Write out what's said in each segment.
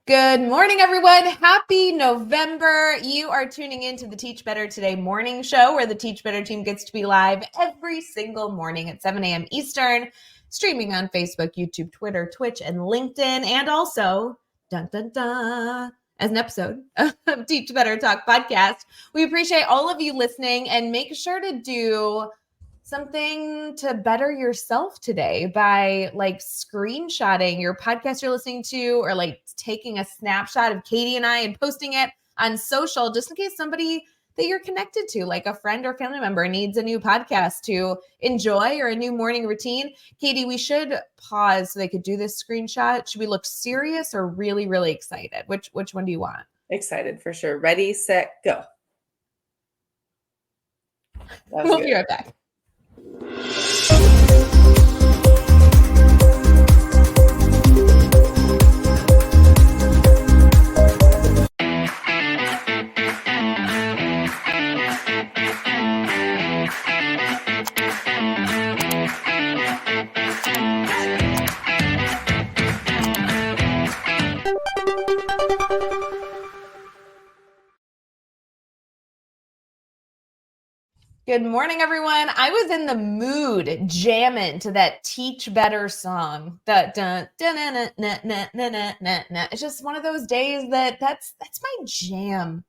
Good morning, everyone. Happy November. You are tuning in to the Teach Better Today morning show, where the Teach Better team gets to be live every single morning at 7 a.m. Eastern, streaming on Facebook, YouTube, Twitter, Twitch, and LinkedIn, and also, dun, dun, dun, as an episode of Teach Better Talk podcast. We appreciate all of you listening, and make sure to do something to better yourself today by screenshotting your podcast you're listening to, or taking a snapshot of Katie and I and posting it on social, just in case somebody that you're connected to, like a friend or family member, needs a new podcast to enjoy or a new morning routine. Katie, we should pause so they could do this screenshot. Should we look serious or really, really excited? Which one do you want? Excited for sure. Ready, set, go. We'll be right back. Good morning, everyone. I was in the mood jamming to that Teach Better song. It's just one of those days that's my jam.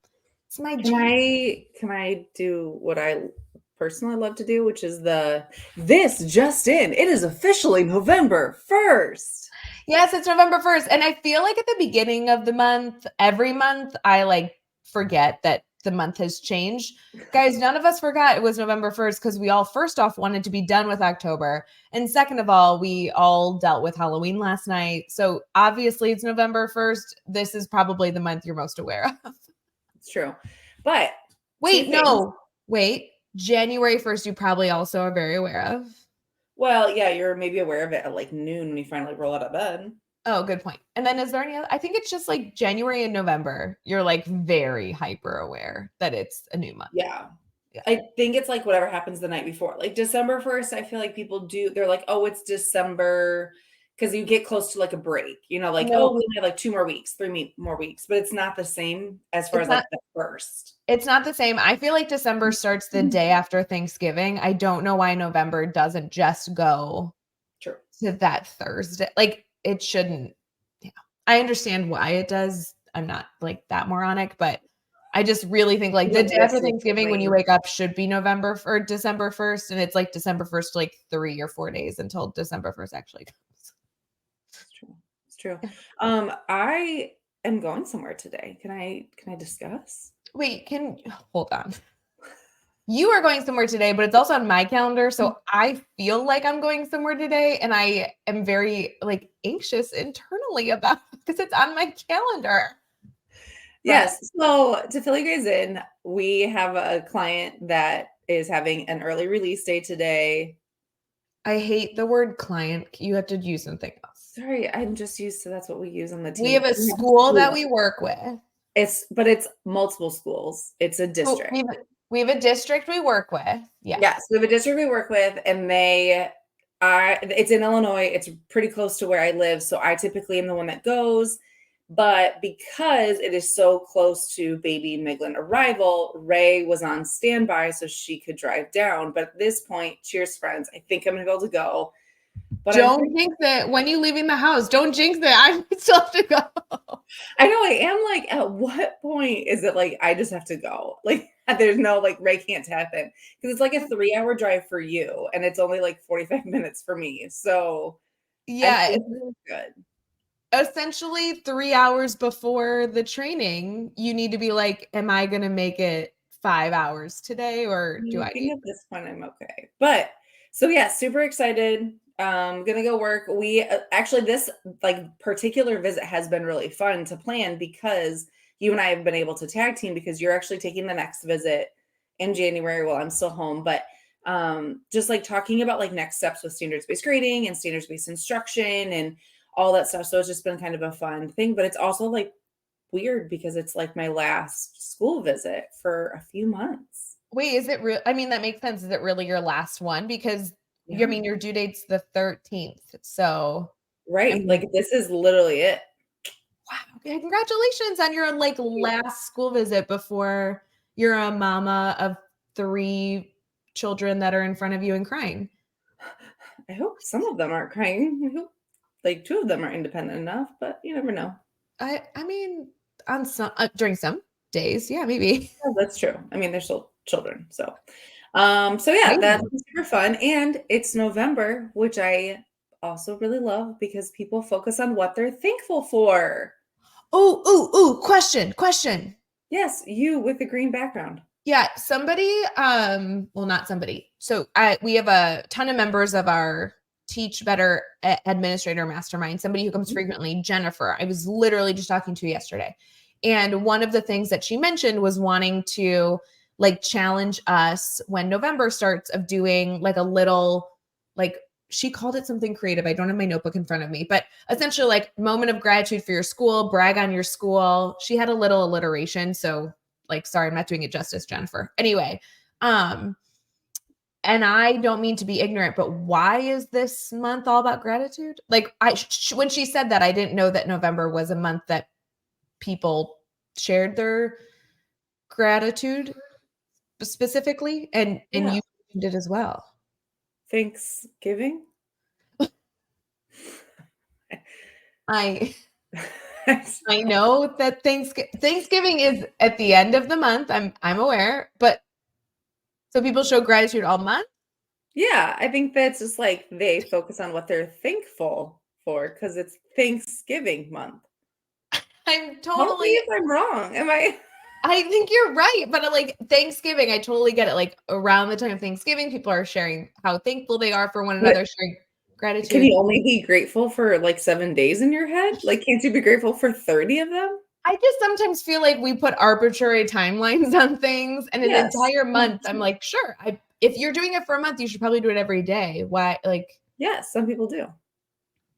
It's my jam. Can I do what I personally love to do, which is this just in. It is officially November 1st. Yes, it's November 1st. And I feel like at the beginning of the month, every month, I forget that the month has changed. Guys, none of us forgot it was November 1st because we all, first off, wanted to be done with October. And second of all, we all dealt with Halloween last night. So obviously it's November 1st. This is probably the month you're most aware of. It's true. But wait, January 1st, you probably also are very aware of. Well, yeah, you're maybe aware of it at noon when you finally roll out of bed. Oh, good point. And then is there any other? I think it's just January and November. You're very hyper aware that it's a new month. Yeah. I think it's whatever happens the night before. December 1st, I feel like people they're like, oh, it's December, because you get close to a break, no. We only have 2 more weeks, 3 more weeks, but it's not the same as far as the first. It's not the same. I feel like December starts the day after Thanksgiving. I don't know why November doesn't just go to that Thursday. It shouldn't. Yeah, I understand why it does. I'm not that moronic, but I just really think the day after Thanksgiving when you wake up should be November or December 1st. And it's December 1st, 3 or 4 days until December 1st actually comes. It's true. I am going somewhere today. Can I discuss? Wait, hold on. You are going somewhere today, but it's also on my calendar. So I feel like I'm going somewhere today, and I am very anxious internally about it because it's on my calendar. Yes. So to fill you guys in, we have a client that is having an early release day today. I hate the word client. You have to use something else. Sorry, I'm just used to that's what we use on the team. We have a school that we work with. It's multiple schools. It's a district. We have a district we work with. Yes, we have a district we work with, and it's in Illinois. It's pretty close to where I live, so I typically am the one that goes. But because it is so close to baby Miglin arrival, Ray was on standby so she could drive down. But at this point, cheers, friends, I think I'm going to be able to go. But don't jinx it. When you leaving the house, don't jinx it. I still have to go. I know. I am at what point is it I just have to go? There's no Ray can't happen, because it's a 3-hour drive for you, and it's only 45 minutes for me. So yeah, it's good. Essentially 3 hours before the training, you need to be am I going to make it 5 hours today, or do I need? At this point, I'm okay. But so yeah, super excited. Gonna go work. We actually, this particular visit has been really fun to plan because you and I have been able to tag team, because you're actually taking the next visit in January while I'm still home. But just talking about next steps with standards-based grading and standards-based instruction and all that stuff. So it's just been kind of a fun thing, but it's also weird because it's my last school visit for a few months. Wait, is it real? I mean, that makes sense. Is it really your last one? Because I mean, your due date's the 13th. So right. This is literally it. Wow. congratulations on your like last school visit before you're a mama of 3 children that are in front of you and crying. I hope some of them aren't crying. I hope like 2 of them are independent enough, but you never know. I mean, on some during some days, yeah, maybe. Oh, that's true. I mean, they're still children. So yeah, that's Maybe. super fun. And it's November, which I also really love because people focus on what they're thankful for. Oh, question. Yes, you with the green background. Yeah, somebody, well, not somebody. So we have a ton of members of our Teach Better Administrator Mastermind, somebody who comes frequently, Jennifer. I was literally just talking to yesterday. And one of the things that she mentioned was wanting to like challenge us when November starts of doing like a little, like she called it something creative. I don't have my notebook in front of me, but essentially like moment of gratitude for your school, brag on your school. She had a little alliteration. So like, sorry, I'm not doing it justice, Jennifer. Anyway, and I don't mean to be ignorant, but why is this month all about gratitude? Like when she said that, I didn't know that November was a month that people shared their gratitude specifically, and Yeah. you did as well. Thanksgiving. I I know that Thanksgiving is at the end of the month. I'm aware, but so people show gratitude all month. Yeah, I think that's just like they focus on what they're thankful for because it's Thanksgiving month. I'm Help me totally if I'm wrong. Am I? I think you're right, but like Thanksgiving, I totally get it. Like around the time of Thanksgiving, people are sharing how thankful they are for one But another, sharing can gratitude. you only be grateful for like 7 days in your head? Like, can't you be grateful for 30 of them? I just sometimes feel like we put arbitrary timelines on things and an Yes. entire month. I'm like, sure, if you're doing it for a month, you should probably do it every day. Why? Like Yes, some people do.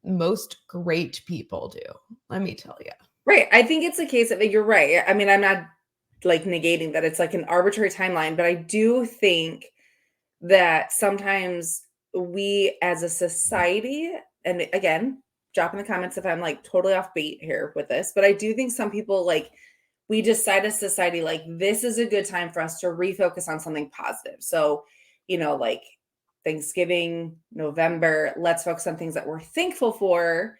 most great people do. Let me tell you. Right. I think it's a case of you're right. I mean, I'm not like negating that it's like an arbitrary timeline, but I do think that sometimes we as a society, and again, drop in the comments if I'm like totally off beat here with this, but I do think some people like we decide as society like this is a good time for us to refocus on something positive. So, like Thanksgiving, November, let's focus on things that we're thankful for,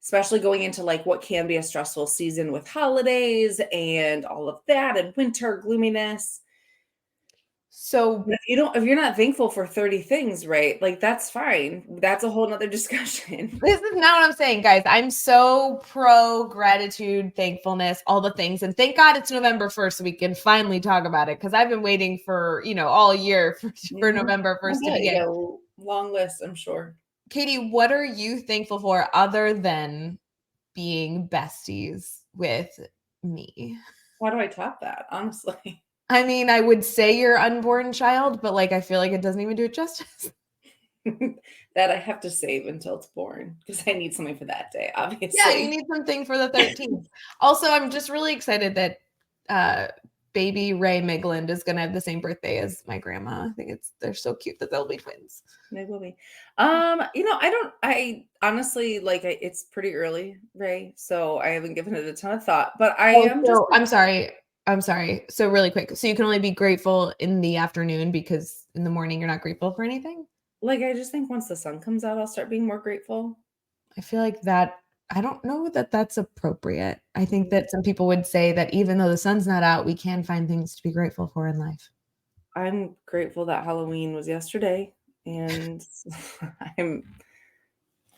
especially going into like what can be a stressful season with holidays and all of that and winter gloominess. So But if you're not thankful for 30 things, right? Like that's fine. That's a whole nother discussion. this is not what I'm saying, guys. I'm so pro gratitude, thankfulness, all the things. And thank God it's November 1st so we can finally talk about it because I've been waiting for, all year for Mhm. November I 1st to bet you begin. got a long list, I'm sure. Katie, what are you thankful for other than being besties with me? How do I top that, honestly? I mean, I would say your unborn child, but like I feel like it doesn't even do it justice. That I have to save until it's born because I need something for that day, Yeah, you obviously. need something for the 13th. Also, I'm just really excited that baby Ray Migland is gonna have the same birthday as my grandma. I think they're so cute that they'll be twins. They will be. I honestly it's pretty early, Ray, so I haven't given it a ton of thought, but I Oh, am just so I'm sorry. I'm sorry. So really quick. So you can only be grateful in the afternoon because in the morning you're not grateful for anything? like I just think once the sun comes out, I'll start being more grateful. I feel like that I don't know that that's appropriate. I think Mm, that some people would say that even though the sun's not out, we can find things to be grateful for in life. I'm grateful that Halloween was yesterday and I'm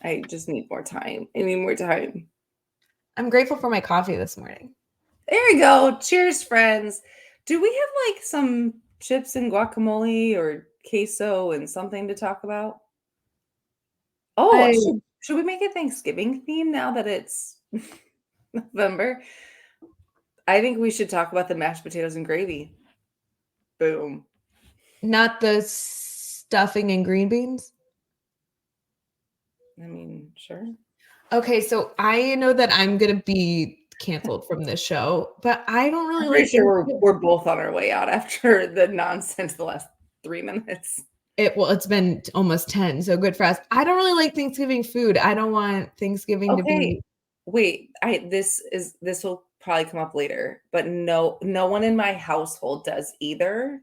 I just need more time. I need more time. I'm grateful for my coffee this morning. There you go. Cheers, friends. Do we have like some chips and guacamole or queso and something to talk about? Oh, I should we make a Thanksgiving theme now that it's November? I think we should talk about the mashed potatoes and gravy. Boom. Not the stuffing and green beans. I mean, sure. Okay, so I know that I'm gonna be canceled from this show, but I don't really I'm pretty like sure Thanksgiving. we're both on our way out after the nonsense the last 3 minutes. It's been almost 10, so good for us. I don't really like Thanksgiving food. I don't want Thanksgiving to Okay, be wait, this will probably come up later, but no one in my household does either.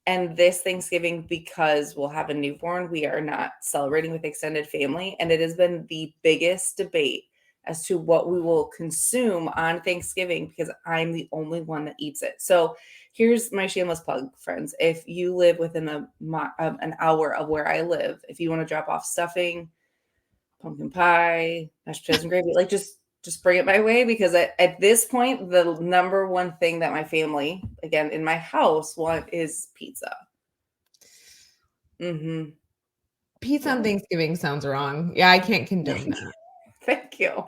And this Thanksgiving, because we'll have a newborn, we are not celebrating with extended family. And it has been the biggest debate as to what we will consume on Thanksgiving because I'm the only one that eats it. So here's my shameless plug, friends. If you live within an hour of where I live, if you want to drop off stuffing, pumpkin pie, mashed potatoes and gravy, like just bring it my way, because at this point, the number one thing that my family, again, in my house, want is pizza. Mm-hmm. Pizza Yeah. on Thanksgiving sounds wrong. Yeah, I can't condone that. Thank you.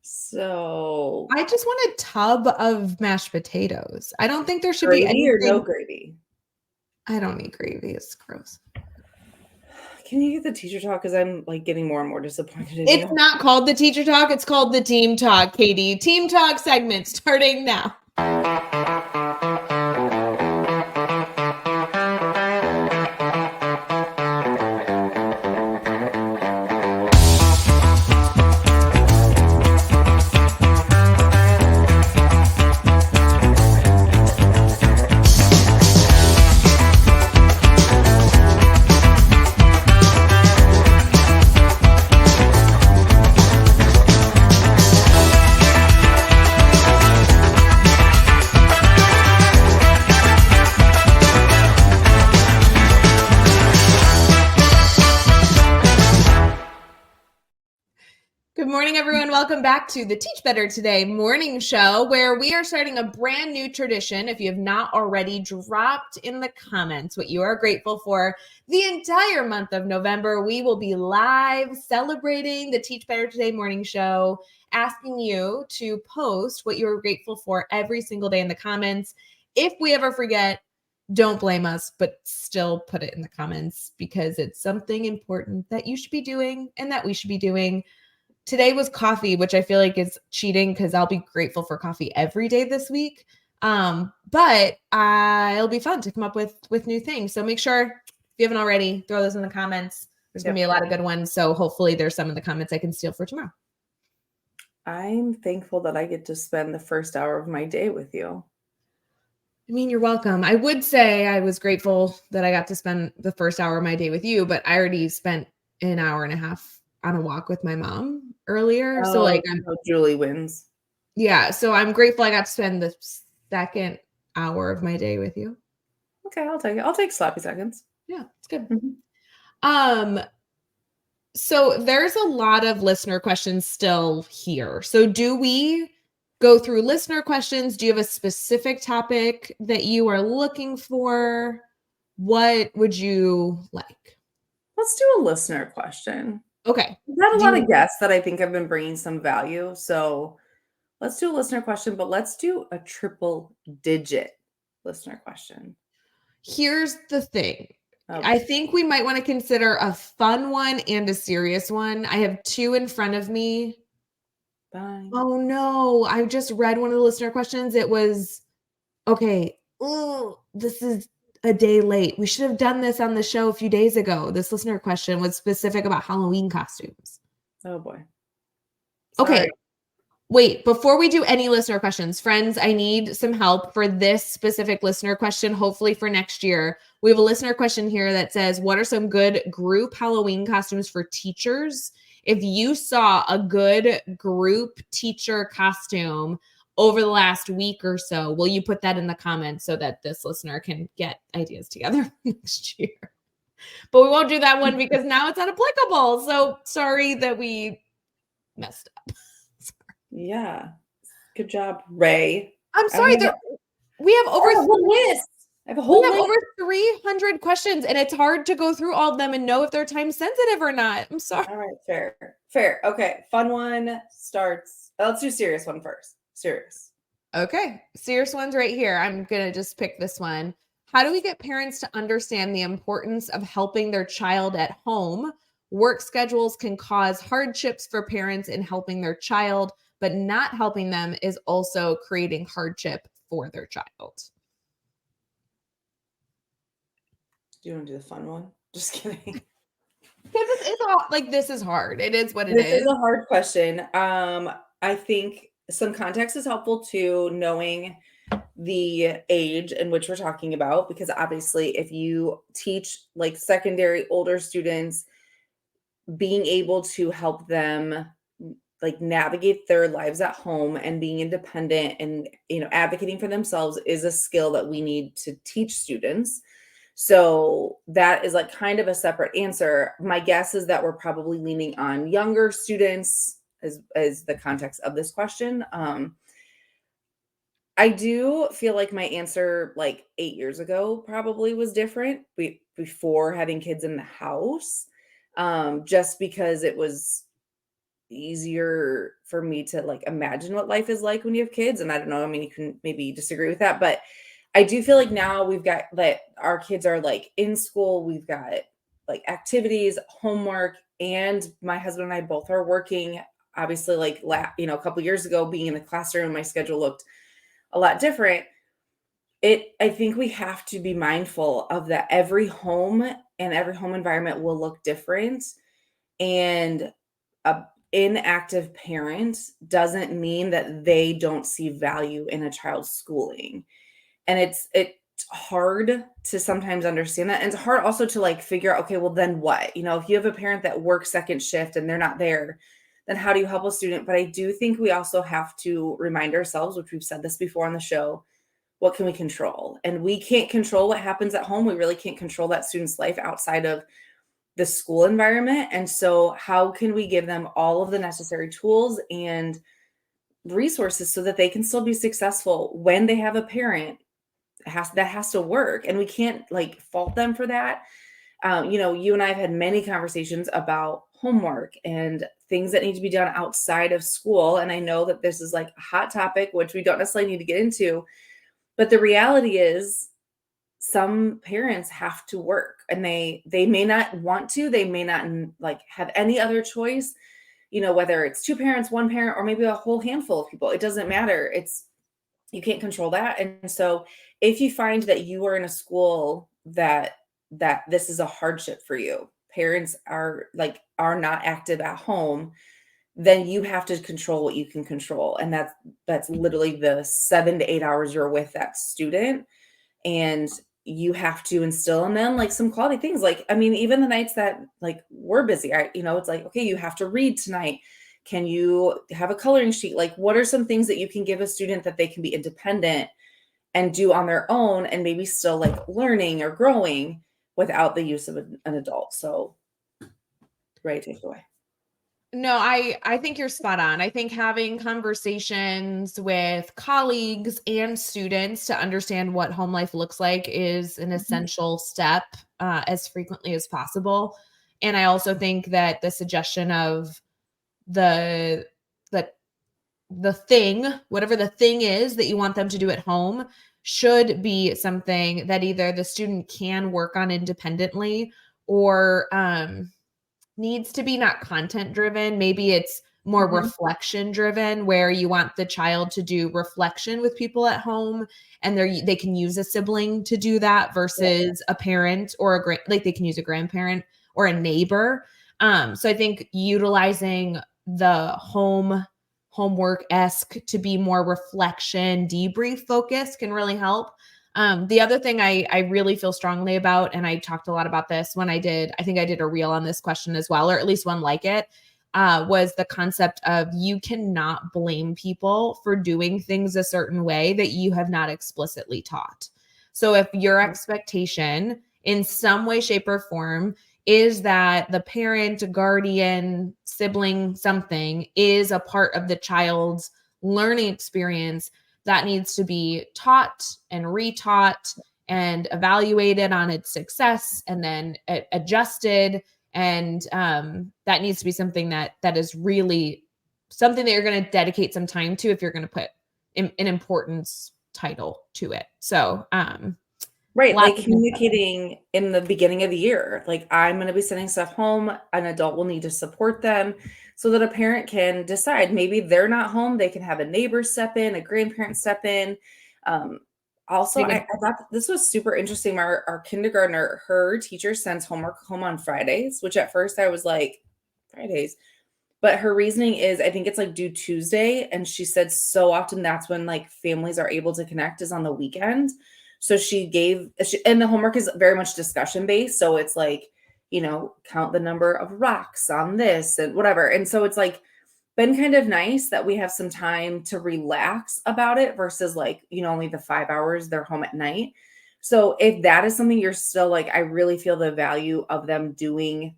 So I just want a tub of mashed potatoes. I don't think there should be gravy or no anything. gravy? I don't need gravy. It's gross. Can you get the teacher talk? Because I'm like getting more and more disappointed in It's you. not called the teacher talk. It's called the team talk, Katie. Team talk segment starting now. Good morning, everyone. Welcome back to the Teach Better Today morning show, where we are starting a brand new tradition. If you have not already dropped in the comments what you are grateful for the entire month of November, we will be live celebrating the Teach Better Today morning show, asking you to post what you're grateful for every single day in the comments. If we ever forget, don't blame us, but still put it in the comments because it's something important that you should be doing and that we should be doing. Today was coffee, which I feel like is cheating because I'll be grateful for coffee every day this week. But it'll be fun to come up with new things. So make sure, if you haven't already, throw those in the comments. There's going to be a lot of good ones. So hopefully there's some in the comments I can steal for tomorrow. I'm thankful that I get to spend the first hour of my day with you. I mean, you're welcome. I would say I was grateful that I got to spend the first hour of my day with you, but I already spent an hour and a half on a walk with my mom earlier. So Julie wins. Yeah, so I'm grateful I got to spend the second hour of my day with you. Okay, I'll take it. I'll take sloppy seconds. Yeah, it's good. Mm-hmm. So there's a lot of listener questions still here. So do we go through listener questions? Do you have a specific topic that you are looking for? What would you like? Let's do a listener question. Okay. We've had a lot of guests that I think have been bringing some value. So let's do a listener question, but let's do a triple digit listener question. Here's the thing. Okay. I think we might want to consider a fun one and a serious one. I have two in front of me. Bye. Oh no, I just read one of the listener questions. It was, okay, this is a day late. We should have done this on the show a few days ago. This listener question was specific about Halloween costumes. Oh boy. Sorry. Okay. Wait, before we do any listener questions, friends, I need some help for this specific listener question, hopefully for next year. We have a listener question here that says, what are some good group Halloween costumes for teachers? If you saw a good group teacher costume over the last week or so, will you put that in the comments so that this listener can get ideas together next year? But we won't do that one because now it's not applicable. So sorry that we messed up. Yeah. Good job, Ray. I'm sorry. We have over I have a whole list. over 300 questions, and it's hard to go through all of them and know if they're time sensitive or not. I'm sorry. All right, fair. Okay, fun one starts. Let's do serious one first. Serious. Okay, serious one's right here. I'm gonna just pick this one. How do we get parents to understand the importance of helping their child at home? Work schedules can cause hardships for parents in helping their child, but not helping them is also creating hardship for their child. Do you want to do the fun one? Just kidding. Because it's all like this is hard. It is what it This is is. a hard question. I think some context is helpful too, knowing the age in which we're talking about, because obviously, if you teach like secondary older students, being able to help them like navigate their lives at home and being independent and advocating for themselves is a skill that we need to teach students. So that is like kind of a separate answer. My guess is that we're probably leaning on younger students as the context of this question. I do feel like my answer like 8 years ago probably was different before having kids in the house, just because it was easier for me to like imagine what life is like when you have kids. And I don't know, I mean, you can maybe disagree with that, but I do feel like now we've got that our kids are like in school, we've got like activities, homework, and my husband and I both are working. Obviously, like a couple years ago, being in the classroom, my schedule looked a lot different. I think we have to be mindful of that. Every home and every home environment will look different, and a inactive parent doesn't mean that they don't see value in a child's schooling. And it's hard to sometimes understand that. And it's hard also to like figure out, okay, well then what? If you have a parent that works second shift and they're not there, then how do you help a student? But I do think we also have to remind ourselves, which we've said this before on the show, what can we control? And we can't control what happens at home. We really can't control that student's life outside of the school environment. And so how can we give them all of the necessary tools and resources so that they can still be successful when they have a parent that has to work? And we can't like fault them for that. You and I have had many conversations about homework and things that need to be done outside of school. And I know that this is like a hot topic, which we don't necessarily need to get into. But the reality is some parents have to work, and they may not want to, they may not like have any other choice, whether it's two parents, one parent, or maybe a whole handful of people. It doesn't matter. You can't control that. And so if you find that you are in a school that this is a hardship for you, parents are not active at home, then you have to control what you can control. And that's literally the 7 to 8 hours you're with that student. And you have to instill in them like some quality things. Like, I mean, even the nights that like we're busy, it's like, okay, you have to read tonight. Can you have a coloring sheet? Like, what are some things that you can give a student that they can be independent and do on their own and maybe still like learning or growing without the use of an adult? So, Ray, take it away. No, I think you're spot on. I think having conversations with colleagues and students to understand what home life looks like is an essential step, as frequently as possible. And I also think that the suggestion of the the the thing, whatever the thing is that you want them to do at home, should be something that either the student can work on independently or needs to be not content driven. Maybe it's more Mhm. reflection driven, where you want the child to do reflection with people at home, and they can use a sibling to do that Yeah. versus a parent or like they can use a grandparent or a neighbor. So I think utilizing the homework-esque to be more reflection, debrief focused can really help. The other thing I really feel strongly about, and I talked a lot about this when I think I did a reel on this question as well, or at least one like it, was the concept of you cannot blame people for doing things a certain way that you have not explicitly taught. So if your expectation in some way, shape, or form is that the parent, guardian, sibling, something is a part of the child's learning experience, that needs to be taught and retaught and evaluated on its success and then adjusted. And that needs to be something that is really something that you're going to dedicate some time to if you're going to put an importance title to it. So Right, lots like of things. communicating in the beginning of the year, like, I'm gonna be sending stuff home, an adult will need to support them so that a parent can decide. Maybe they're not home, they can have a neighbor step in, a grandparent step in. Um, Also, I thought this was super interesting. Our kindergartner, her teacher sends homework home on Fridays, which at first I was like, Fridays. But her reasoning is, I think it's like due Tuesday. And she said so often that's when like families are able to connect is on the weekend. So and the homework is very much discussion based. So it's like, count the number of rocks on this and whatever. And so it's like been kind of nice that we have some time to relax about it versus like, only the 5 hours they're home at night. So if that is something you're still like, I really feel the value of them doing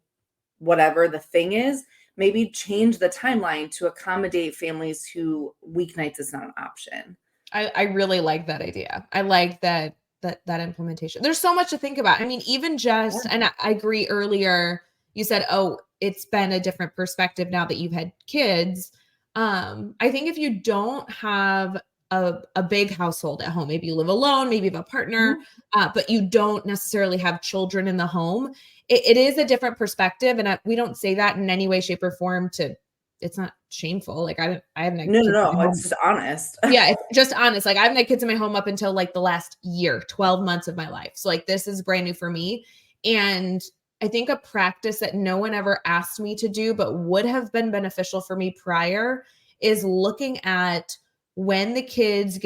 whatever the thing is, maybe change the timeline to accommodate families who weeknights is not an option. I really like that idea. I like that implementation. There's so much to think about. I mean, even just, and I agree earlier, you said, oh, it's been a different perspective now that you've had kids. I think if you don't have a big household at home, maybe you live alone, maybe you have a partner, but you don't necessarily have children in the home, it is a different perspective. And we don't say that in any way, shape, or form it's not shameful. Like I haven't had kids in my home. It's just honest. Yeah, it's just honest. Like I haven't had kids in my home up until like the last year, 12 months of my life. So like this is brand new for me. And I think a practice that no one ever asked me to do, but would have been beneficial for me prior is looking at when the kids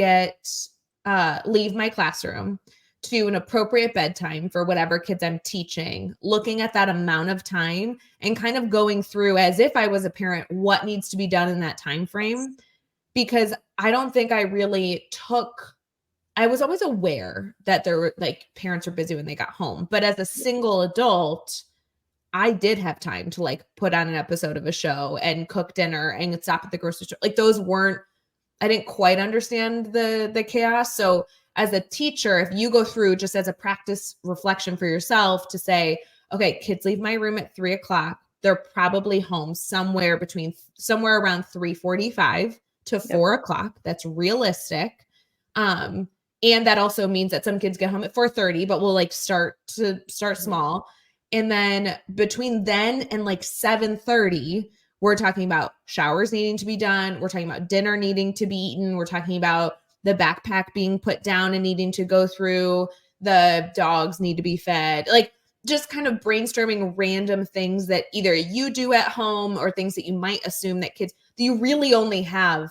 leave my classroom to an appropriate bedtime for whatever kids I'm teaching, looking at that amount of time and kind of going through as if I was a parent, what needs to be done in that time frame. Because I don't think I really I was always aware that there were like parents were busy when they got home, but as a single adult, I did have time to like put on an episode of a show and cook dinner and stop at the grocery store. Like I didn't quite understand the chaos. So as a teacher, if you go through just as a practice reflection for yourself to say, okay, kids leave my room at 3:00. They're probably home somewhere around 3:45 to 4:00. That's realistic. And that also means that some kids get home at 4:30, but we'll like start small. And then between then and like 7:30, we're talking about showers needing to be done. We're talking about dinner needing to be eaten. We're talking about the backpack being put down and needing to go through. The dogs need to be fed. Like just kind of brainstorming random things that either you do at home or things that you might assume that you really only have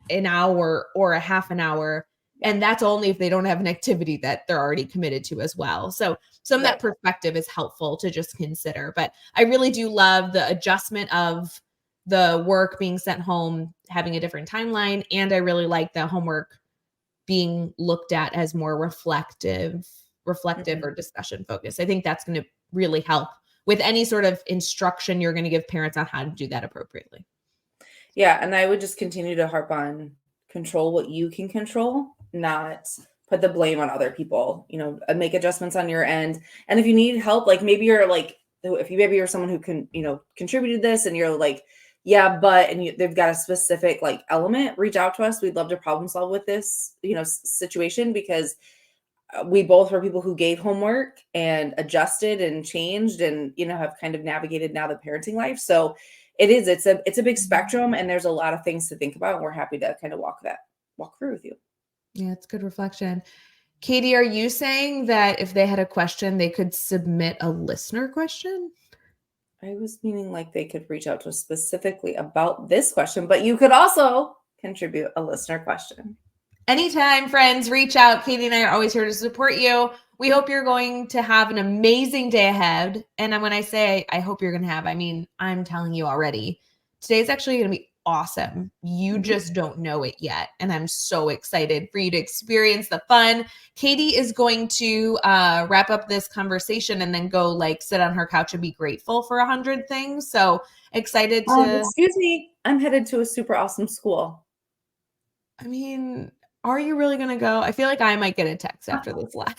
an hour or a half an hour. And that's only if they don't have an activity that they're already committed to as well. So some of that perspective is helpful to just consider. But I really do love the adjustment of the work being sent home, having a different timeline. And I really like the homework being looked at as more reflective or discussion focused. I think that's going to really help with any sort of instruction you're going to give parents on how to do that appropriately. Yeah. And I would just continue to harp on control what you can control, not put the blame on other people, make adjustments on your end. And if you need help, like maybe you're someone who can, contributed this and you're like, yeah, but, and they've got a specific like element, reach out to us. We'd love to problem solve with this, situation, because we both were people who gave homework and adjusted and changed and, have kind of navigated now the parenting life. So it's a big spectrum and there's a lot of things to think about. And we're happy to kind of walk through with you. Yeah, it's good reflection. Katie, are you saying that if they had a question, they could submit a listener question? I was meaning like they could reach out to us specifically about this question, but you could also contribute a listener question. Anytime, friends, reach out. Katie and I are always here to support you. We hope you're going to have an amazing day ahead. And when I say I hope you're going to have, I mean, I'm telling you already, today's actually going to be awesome. You just don't know it yet. And I'm so excited for you to experience the fun. Katie is going to wrap up this conversation and then go like sit on her couch and be grateful for 100 things. So excited to... excuse me. I'm headed to a super awesome school. I mean, are you really going to go? I feel like I might get a text after this live.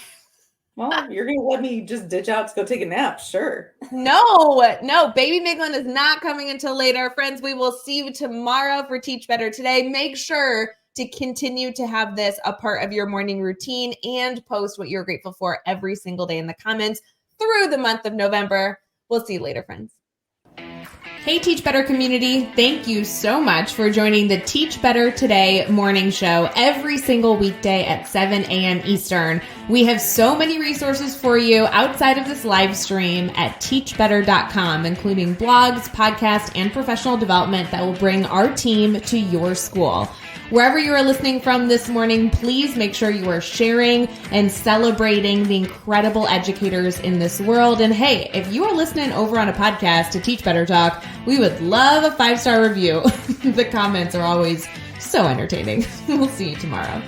Well, you're going to let me just ditch out to go take a nap. Sure. No, baby Miglin is not coming until later. Friends, we will see you tomorrow for Teach Better Today. Make sure to continue to have this a part of your morning routine and post what you're grateful for every single day in the comments through the month of November. We'll see you later, friends. Hey, Teach Better community. Thank you so much for joining the Teach Better Today morning show every single weekday at 7 a.m. Eastern. We have so many resources for you outside of this live stream at teachbetter.com, including blogs, podcasts, and professional development that will bring our team to your school. Wherever you are listening from this morning, please make sure you are sharing and celebrating the incredible educators in this world. And hey, if you are listening over on a podcast to Teach Better Talk, we would love a 5-star review. The comments are always so entertaining. We'll see you tomorrow.